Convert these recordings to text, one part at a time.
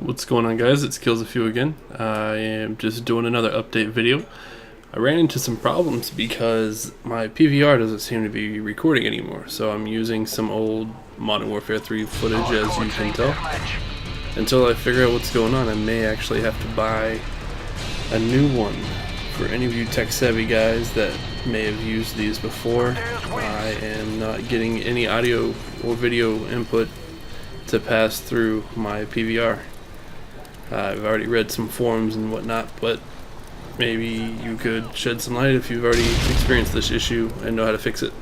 What's going on, guys? It's Kills a Few again. I am just doing another update video. I ran into some problems because my PVR doesn't seem to be recording anymore, so I'm using some old Modern Warfare 3 footage, as you can tell. Until I figure out what's going on, I may actually have to buy a new one. For any of you tech-savvy guys that may have used these before, I am not getting any audio or video input to pass through my PVR. I've already read some forums and whatnot, but maybe you could shed some light if you've already experienced this issue and know how to fix it.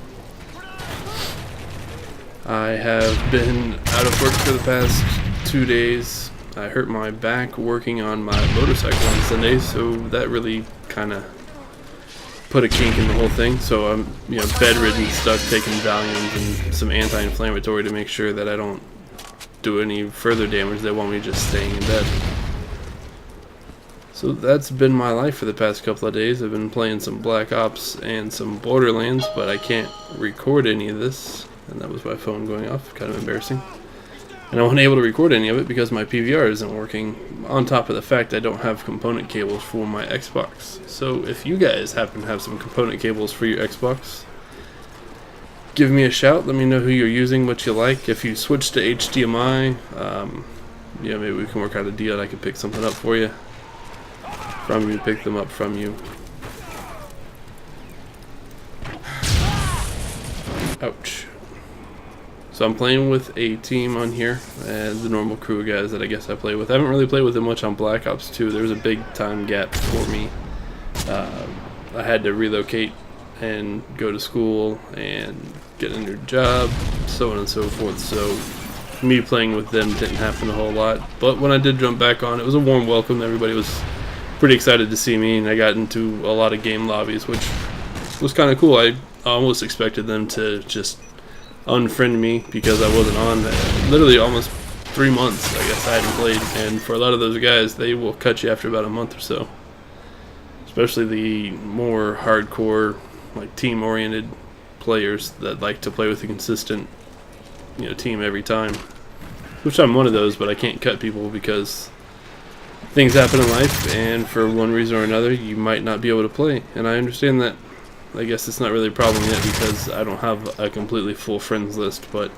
I have been out of work for the past 2 days. I hurt my back working on my motorcycle on Sunday, so that really kind of put a kink in the whole thing. So I'm, bedridden, stuck, taking Valiums and some anti-inflammatory to make sure that I don't do any further damage. They want me just staying in bed. So that's been my life for the past couple of days. I've been playing some Black Ops and some Borderlands, but I can't record any of this, and that was my phone going off. Kind of embarrassing. And I wasn't able to record any of it because my PVR isn't working, on top of the fact I don't have component cables for my Xbox. So if you guys happen to have some component cables for your Xbox, give me a shout. Let me know who you're using, what you like. If you switch to HDMI, maybe we can work out a deal. I can pick something up for you, from you, pick them up from you. Ouch. So I'm playing with a team on here, and the normal crew of guys that I guess I play with. I haven't really played with them much on Black Ops 2. There was a big time gap for me. I had to relocate and go to school and get a new job, so on and so forth. So me playing with them didn't happen a whole lot. But when I did jump back on, it was a warm welcome. Everybody was pretty excited to see me, and I got into a lot of game lobbies, which was kind of cool. I almost expected them to just unfriend me because I wasn't on literally almost 3 months. I guess I hadn't played, and for a lot of those guys, they will cut you after about a month or so, especially the more hardcore, like team-oriented players that like to play with a consistent team every time, which I'm one of those. But I can't cut people because things happen in life, and for one reason or another you might not be able to play, and I understand that. I guess it's not really a problem yet because I don't have a completely full friends list, but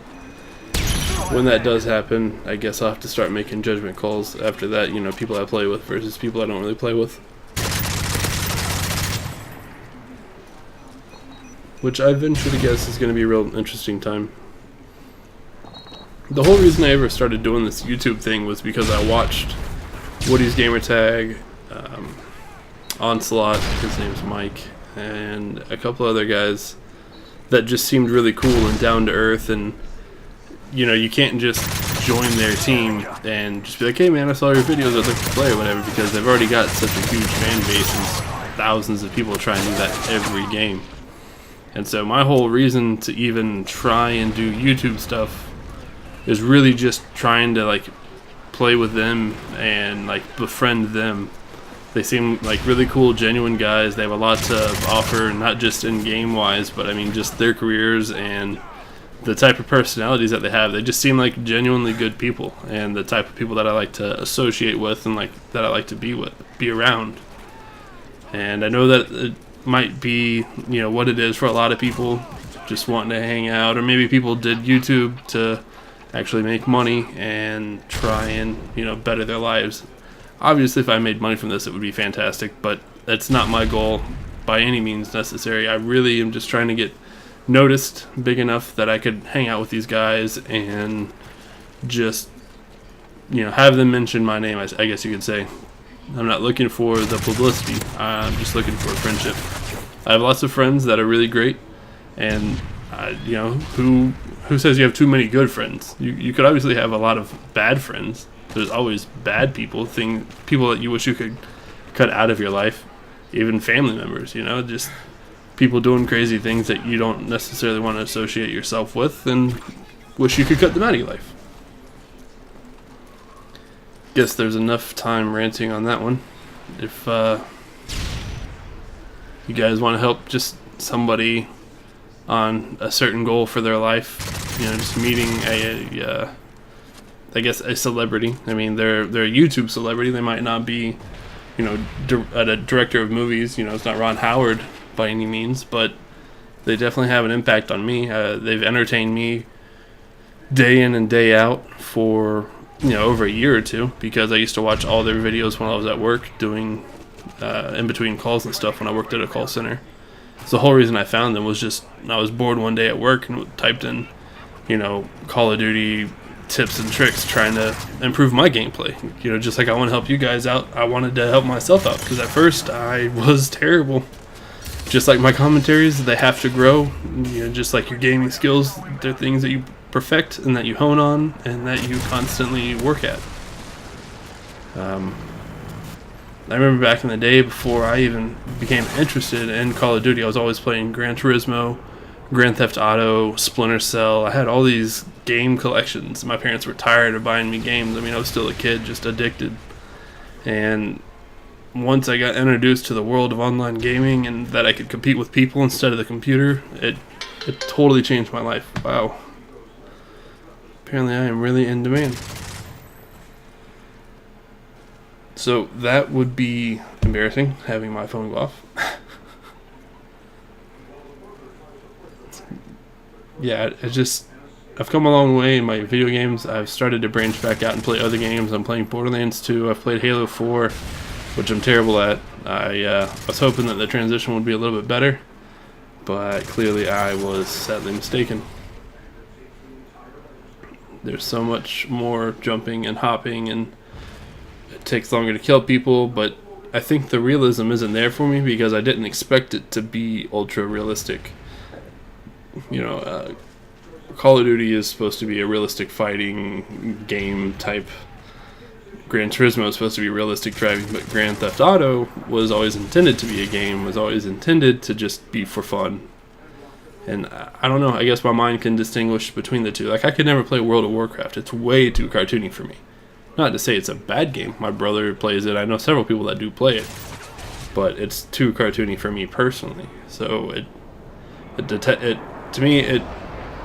when that does happen, I guess I'll have to start making judgment calls after that, people I play with versus people I don't really play with. Which I venture to guess is going to be a real interesting time. The whole reason I ever started doing this YouTube thing was because I watched Woody's Gamertag, Onslaught, his name's Mike, and a couple other guys that just seemed really cool and down to earth, and you can't just join their team and just be like, hey man, I saw your videos, I'd like to play or whatever, because they've already got such a huge fan base and thousands of people try and do that every game. And so my whole reason to even try and do YouTube stuff is really just trying to play with them and befriend them. They seem like really cool, genuine guys. They have a lot to offer, not just in game wise, but I mean just their careers and the type of personalities that they have. They just seem like genuinely good people, and the type of people that I like to associate with and that I like to be around. And I know that it might be what it is for a lot of people, just wanting to hang out, or maybe people did YouTube to actually make money and try and better their lives. Obviously, if I made money from this, it would be fantastic, but that's not my goal by any means necessary. I really am just trying to get noticed big enough that I could hang out with these guys and just, have them mention my name, I guess you could say. I'm not looking for the publicity. I'm just looking for a friendship. I have lots of friends that are really great, and, who says you have too many good friends? You could obviously have a lot of bad friends. There's always bad people, people that you wish you could cut out of your life, even family members, just people doing crazy things that you don't necessarily want to associate yourself with and wish you could cut them out of your life. Guess there's enough time ranting on that one. If you guys want to help just somebody on a certain goal for their life, just meeting I guess, a celebrity. I mean, they're a YouTube celebrity. They might not be, a director of movies. It's not Ron Howard by any means, but they definitely have an impact on me. They've entertained me day in and day out for over a year or two, because I used to watch all their videos when I was at work doing in between calls and stuff when I worked at a call center. So the whole reason I found them was just I was bored one day at work and typed in Call of Duty tips and tricks, trying to improve my gameplay. Just like I want to help you guys out, I wanted to help myself out, because at first I was terrible. Just like my commentaries, they have to grow. Just like your gaming skills, they're things that you perfect and that you hone on and that you constantly work at. I remember back in the day, before I even became interested in Call of Duty, I was always playing Gran Turismo, Grand Theft Auto, Splinter Cell. I had all these game collections. My parents were tired of buying me games. I mean, I was still a kid, just addicted. And once I got introduced to the world of online gaming and that I could compete with people instead of the computer, it totally changed my life. Wow. Apparently I am really in demand. So that would be embarrassing, having my phone go off. Yeah, I've come a long way in my video games. I've started to branch back out and play other games. I'm playing Borderlands 2. I've played Halo 4, which I'm terrible at. I was hoping that the transition would be a little bit better, but clearly I was sadly mistaken. There's so much more jumping and hopping, and it takes longer to kill people, but I think the realism isn't there for me because I didn't expect it to be ultra realistic. Call of Duty is supposed to be a realistic fighting game type. Gran Turismo is supposed to be realistic driving, but Grand Theft Auto was always intended to be a game, was always intended to just be for fun. And I don't know, I guess my mind can distinguish between the two. Like, I could never play World of Warcraft. It's way too cartoony for me. Not to say it's a bad game. My brother plays it. I know several people that do play it. But it's too cartoony for me personally. So to me, it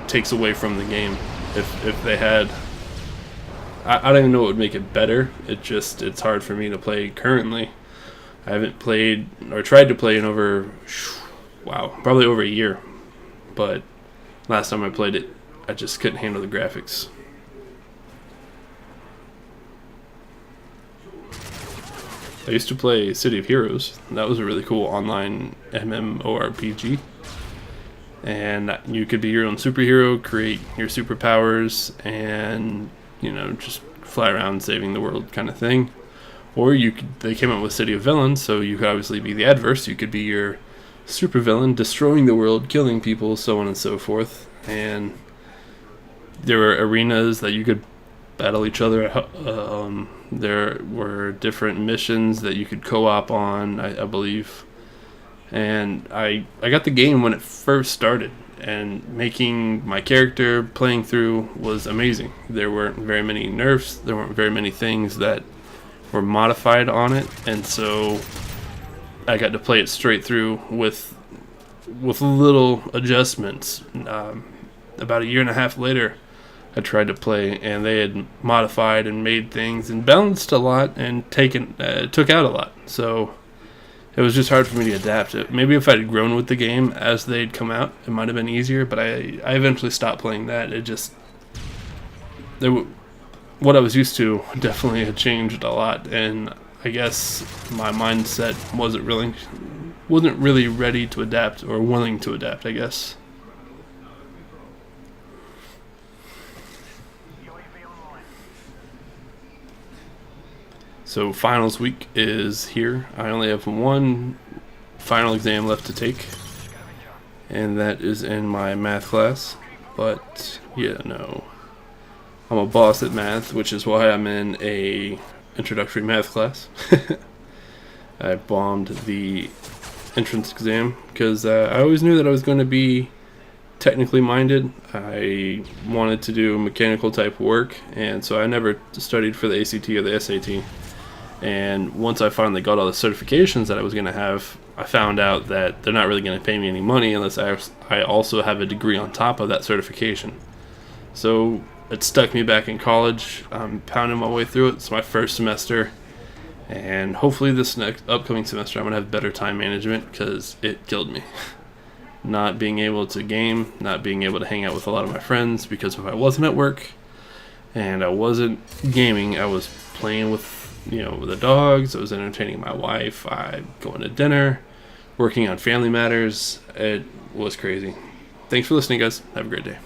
takes away from the game. If they had... I don't even know what would make it better. It's hard for me to play currently. I haven't played, or tried to play in probably over a year. But last time I played it, I just couldn't handle the graphics. I used to play City of Heroes. That was a really cool online MMORPG. And you could be your own superhero, create your superpowers, and just fly around saving the world kind of thing. Or they came out with City of Villains, so you could obviously be the adverse. You could be your supervillain, destroying the world, killing people, so on and so forth. And there were arenas that you could battle each other. There were different missions that you could co-op on, I believe. And I got the game when it first started, and making my character, playing through, was amazing. There weren't very many nerfs, there weren't very many things that were modified on it, and so I got to play it straight through with little adjustments. About a year and a half later, I tried to play, and they had modified and made things and balanced a lot and took out a lot. So it was just hard for me to adapt it. Maybe if I'd grown with the game as they'd come out, it might have been easier, but I eventually stopped playing that. What I was used to definitely had changed a lot, and I guess my mindset wasn't really ready to adapt, or willing to adapt, I guess. So finals week is here. I only have one final exam left to take, and that is in my math class. But I'm a boss at math, which is why I'm in a introductory math class. I bombed the entrance exam because I always knew that I was going to be technically minded. I wanted to do mechanical type work, and so I never studied for the ACT or the SAT. And once I finally got all the certifications that I was going to have, I found out that they're not really going to pay me any money unless I also have a degree on top of that certification. So it stuck me back in college. I'm pounding my way through it. It's my first semester, and hopefully this next upcoming semester I'm going to have better time management, because it killed me. Not being able to game, not being able to hang out with a lot of my friends, because if I wasn't at work and I wasn't gaming, I was playing with the dogs, I was entertaining my wife, I going to dinner, working on family matters. It was crazy. Thanks for listening, guys. Have a great day.